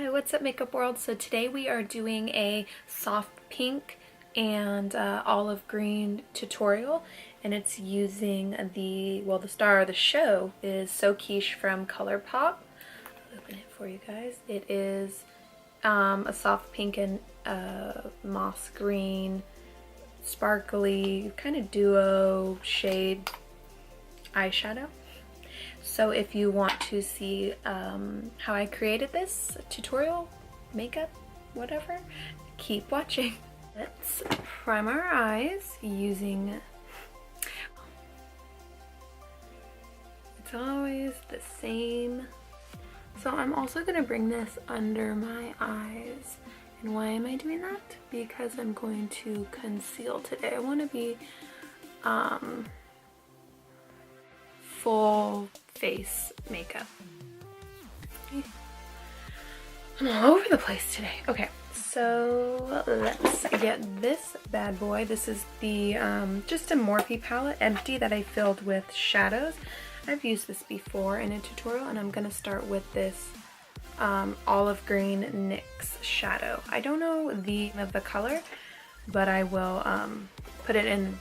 Hi, what's up makeup world? So today we are doing a soft pink and olive green tutorial, and it's using the star of the show is So Quiche from ColourPop. I'll open it for you guys. It is a soft pink and moss green, sparkly, kind of duo shade eyeshadow. So if you want to see how I created this tutorial, makeup, whatever, keep watching. Let's prime our eyes using, it's always the same. So I'm also going to bring this under my eyes. And why am I doing that? Because I'm going to conceal today. I want to be full face makeup. I'm all over the place today. Okay, so let's get this bad boy. This is the just a Morphe palette, empty, that I filled with shadows. I've used this before in a tutorial, and I'm gonna start with this olive green NYX shadow. I don't know the name of the color, but I will put it in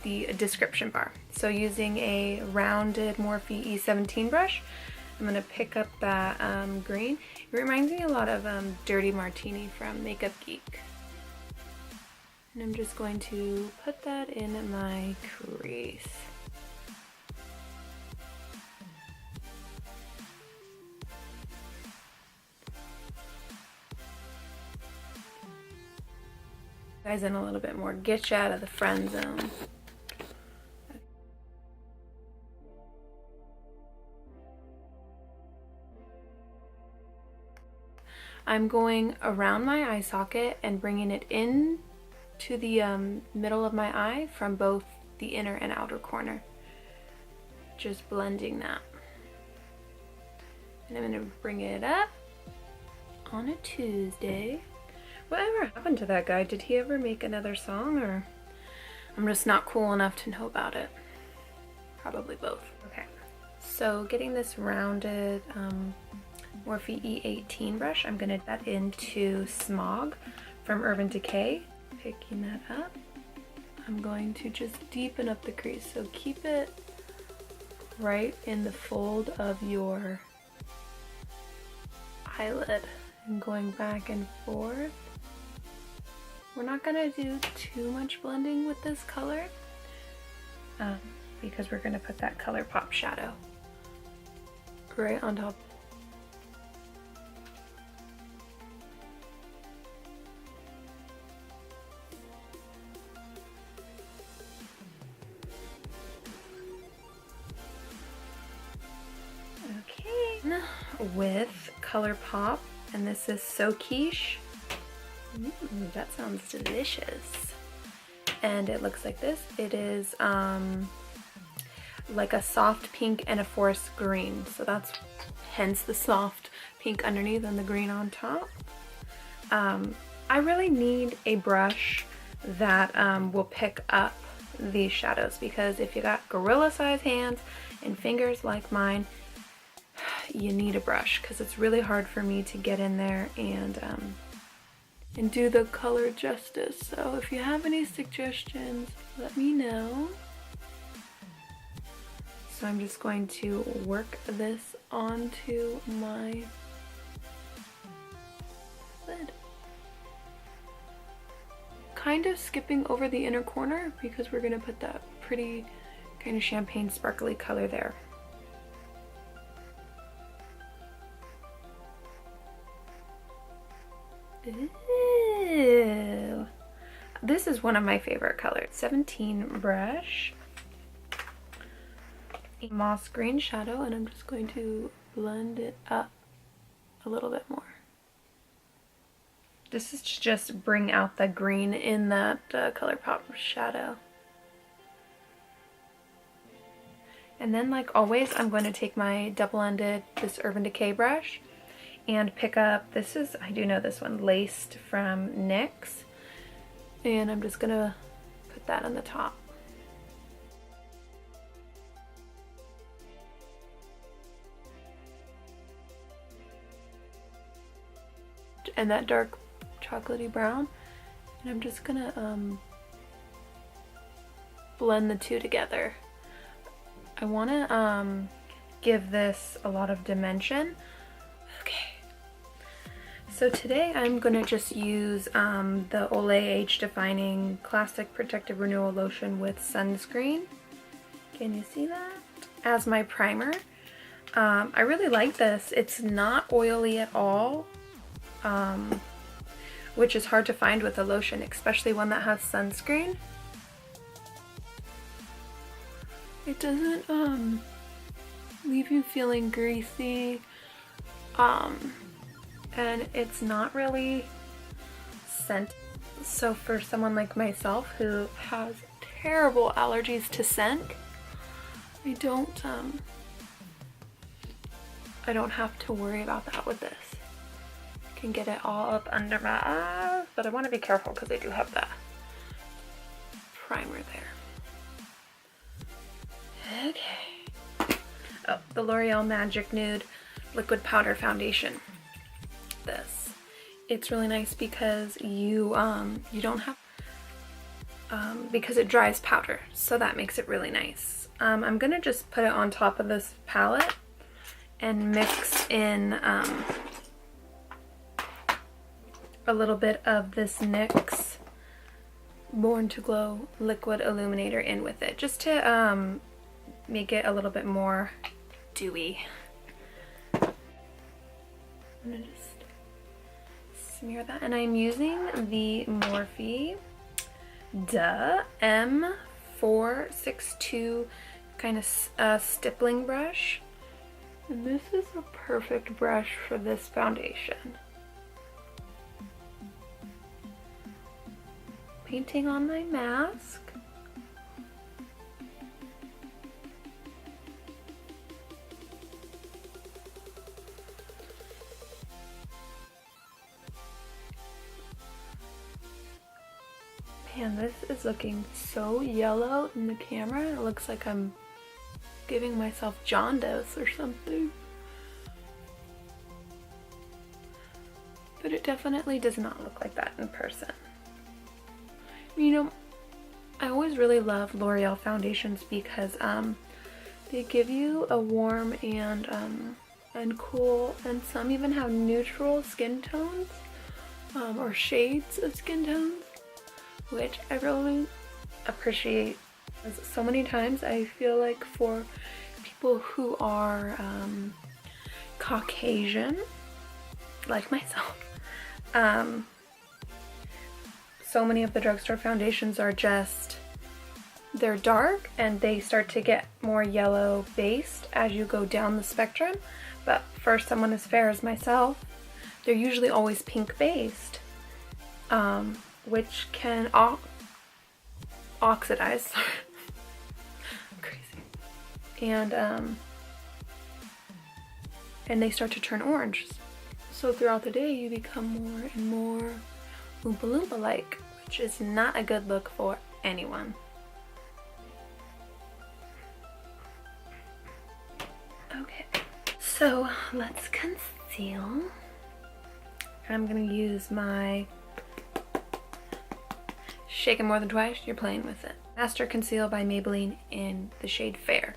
the description bar. So using a rounded Morphe E17 brush, I'm gonna pick up that green. It reminds me a lot of Dirty Martini from Makeup Geek. And I'm just going to put that in my crease. Guys, in a little bit more, get you out of the friend zone. I'm going around my eye socket and bringing it in to the middle of my eye from both the inner and outer corner. Just blending that. And I'm going to bring it up on a Tuesday. Whatever happened to that guy? Did he ever make another song, or I'm just not cool enough to know about it? Probably both. Okay, so getting this rounded Morphe E18 brush, I'm gonna put that into Smog from Urban Decay. Picking that up, I'm going to just deepen up the crease. So keep it right in the fold of your eyelid and going back and forth. We're not gonna do too much blending with this color because we're gonna put that ColourPop shadow right on top. Okay, with ColourPop, and this is So Quiche. That sounds delicious. And it looks like this. It is like a soft pink and a forest green. So that's hence the soft pink underneath and the green on top. I really need a brush that will pick up these shadows, because if you got gorilla size hands and fingers like mine, you need a brush, because it's really hard for me to get in there and do the color justice. So if you have any suggestions, let me know. So I'm just going to work this onto my lid. Kind of skipping over the inner corner because we're gonna put that pretty kind of champagne sparkly color there. Ooh. This is one of my favorite colors. 17 brush, a moss green shadow, and I'm just going to blend it up a little bit more. This is to just bring out the green in that ColourPop shadow. And then, like always, I'm going to take my double-ended, this Urban Decay brush, and pick up, this is, I do know this one, Laced from NYX. And I'm just gonna put that on the top. and that dark chocolatey brown. And I'm just gonna blend the two together. I wanna give this a lot of dimension. Okay. So today I'm gonna just use the Olay Age Defying Classic Protective Renewal Lotion with Sunscreen. Can you see that? As my primer. I really like this. It's not oily at all, which is hard to find with a lotion, especially one that has sunscreen. It doesn't leave you feeling greasy, and it's not really scent. So for someone like myself who has terrible allergies to scent, I don't have to worry about that with this. I can get it all up under my eyes, but I want to be careful because I do have that primer there. Okay. Oh, the L'Oreal Magic Nude Liquid Powder Foundation. This. It's really nice because you don't have because it dries powder, so that makes it really nice. I'm gonna just put it on top of this palette and mix in a little bit of this NYX Born to Glow Liquid Illuminator in with it, just to make it a little bit more dewy. I'm gonna just smear that, and I'm using the Morphe M462 kind of stippling brush. And this is a perfect brush for this foundation. Painting on my mask. Man, this is looking so yellow in the camera. It looks like I'm giving myself jaundice or something. But it definitely does not look like that in person. You know, I always really love L'Oreal foundations because they give you a warm and cool, and some even have neutral skin tones or shades of skin tones, which I really appreciate. So many times I feel like for people who are Caucasian, like myself, so many of the drugstore foundations are just, they're dark and they start to get more yellow based as you go down the spectrum. But for someone as fair as myself, they're usually always pink based, which can oxidize. Crazy. And they start to turn orange. So throughout the day you become more and more Oompa Loompa like, which is not a good look for anyone. Okay, so let's conceal. I'm gonna use my Shake It More Than Twice, you're playing with it. Master Conceal by Maybelline in the shade Fair.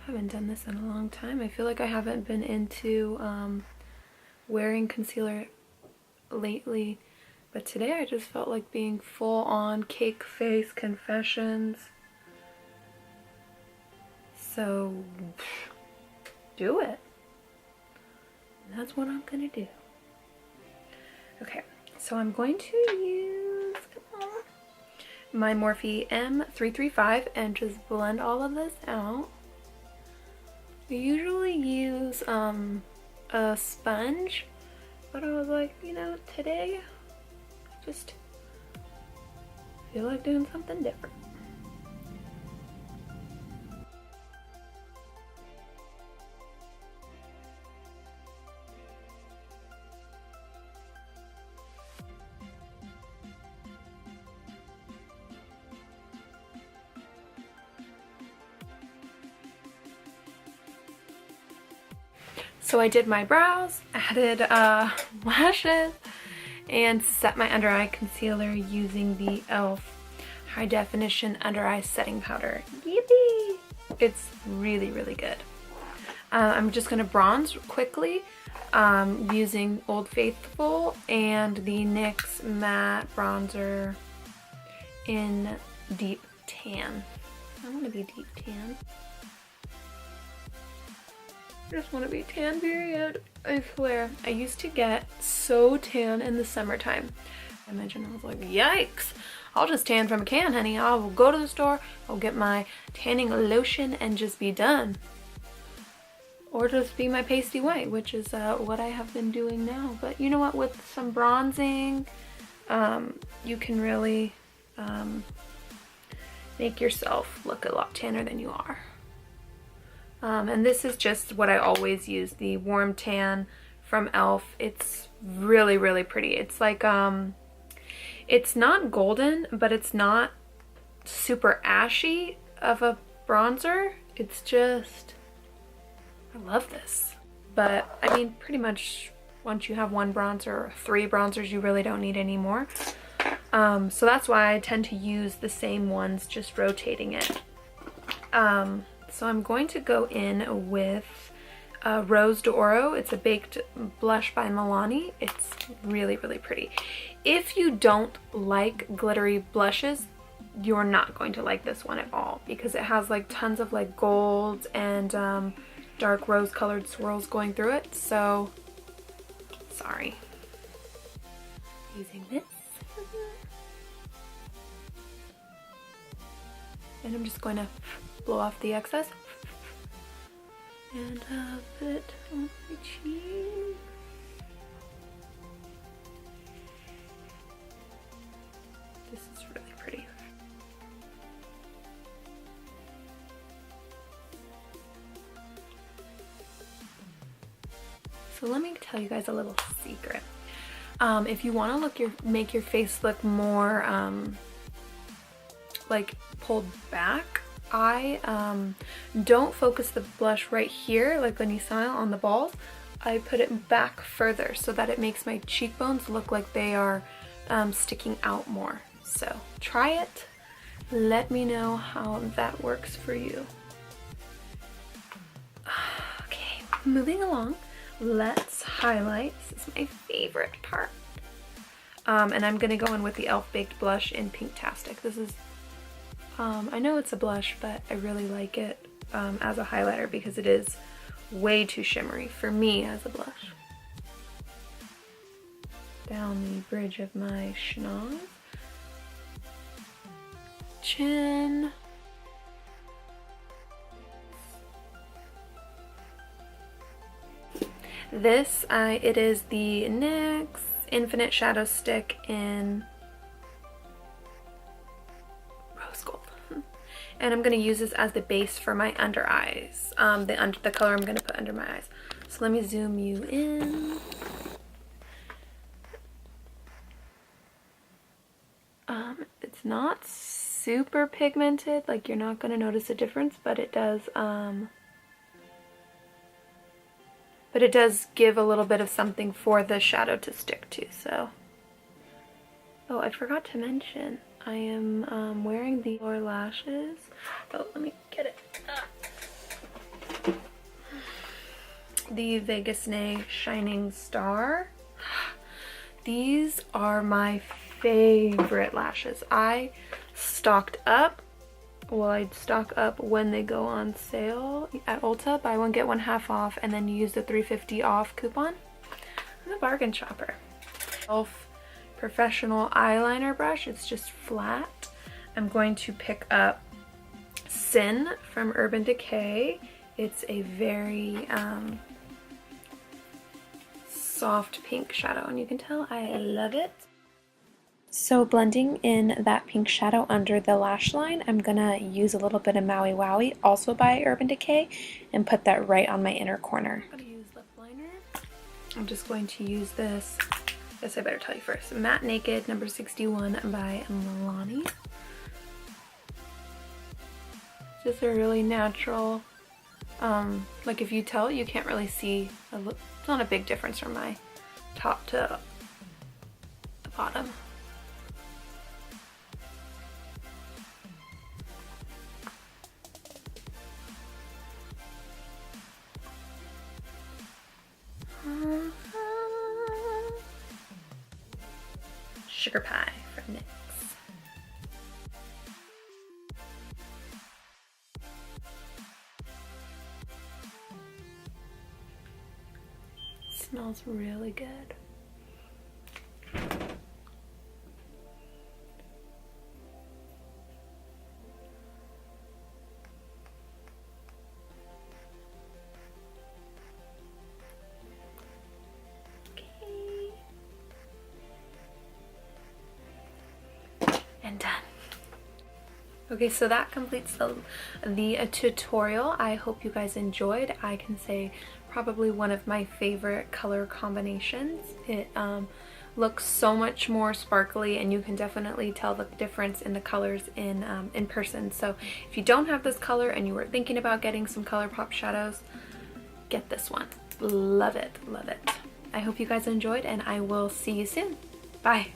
I haven't done this in a long time. I feel like I haven't been into wearing concealer lately, but today I just felt like being full on cake face confessions. So do it. That's what I'm gonna do. Okay, so I'm going to use my Morphe M335 and just blend all of this out. I usually use a sponge, but I was like, you know, today I just feel like doing something different. So I did my brows, added lashes, and set my under eye concealer using the e.l.f. High Definition Under Eye Setting Powder. Yippee! It's really, really good. I'm just going to bronze quickly using Old Faithful and the NYX Matte Bronzer in Deep Tan. I want to be deep tan. I just want to be tan, period. I swear. I used to get so tan in the summertime. I mentioned, I was like, yikes. I'll just tan from a can, honey. I will go to the store, I'll get my tanning lotion and just be done. Or just be my pasty white, which is what I have been doing now. But you know what, with some bronzing, you can really make yourself look a lot tanner than you are. And this is just what I always use, the Warm Tan from e.l.f. It's really, really pretty. It's like, it's not golden, but it's not super ashy of a bronzer. It's just, I love this. But I mean, pretty much once you have one bronzer or 3 bronzers, you really don't need any more. So that's why I tend to use the same ones, just rotating it. So I'm going to go in with Rose d'Oro. It's a baked blush by Milani. It's really, really pretty. If you don't like glittery blushes, you're not going to like this one at all because it has like tons of like golds and dark rose colored swirls going through it. So, sorry. Using this. And I'm just going to blow off the excess and put it on my cheek. This is really pretty. So let me tell you guys a little secret. If you want to make your face look more like pulled back, I don't focus the blush right here, like when you smile on the balls. I put it back further so that it makes my cheekbones look like they are sticking out more. So try it. Let me know how that works for you. Okay, moving along. Let's highlight. This is my favorite part. And I'm going to go in with the e.l.f. Baked Blush in Pinktastic. This is I know it's a blush, but I really like it as a highlighter because it is way too shimmery for me as a blush. Down the bridge of my schnoz. Chin. This, it is the NYX Infinite Shadow Stick in Rose Gold. And I'm going to use this as the base for my under eyes. The color I'm going to put under my eyes. So let me zoom you in. It's not super pigmented, like you're not going to notice a difference, but it does give a little bit of something for the shadow to stick to. So, oh, I forgot to mention, I am wearing the Loreal lashes. Oh, let me get it up. The Vegas Nay Shining Star. These are my favorite lashes. I stocked up. Well, I'd stock up when they go on sale at Ulta. Buy one, get one half off, and then you use the $3.50 off coupon. I'm a bargain shopper. e.l.f. Professional eyeliner brush. It's just flat. I'm going to pick up Sin from Urban Decay. It's a very soft pink shadow, and you can tell I love it. So blending in that pink shadow under the lash line, I'm gonna use a little bit of Maui Waui, also by Urban Decay, and put that right on my inner corner. I'm gonna use lip liner. I'm just going to use this, I guess I better tell you first, Matte Naked number 61 by Milani. Just a really natural Like if you tell, you can't really see, it's not a big difference from my top to the bottom. Sugar Pie from NYX. Smells really good. And done. Okay, so that completes the tutorial. I hope you guys enjoyed. I can say probably one of my favorite color combinations. It looks so much more sparkly, and you can definitely tell the difference in the colors in person. So if you don't have this color and you were thinking about getting some ColourPop shadows, get this one. Love it, love it. I hope you guys enjoyed, and I will see you soon. Bye.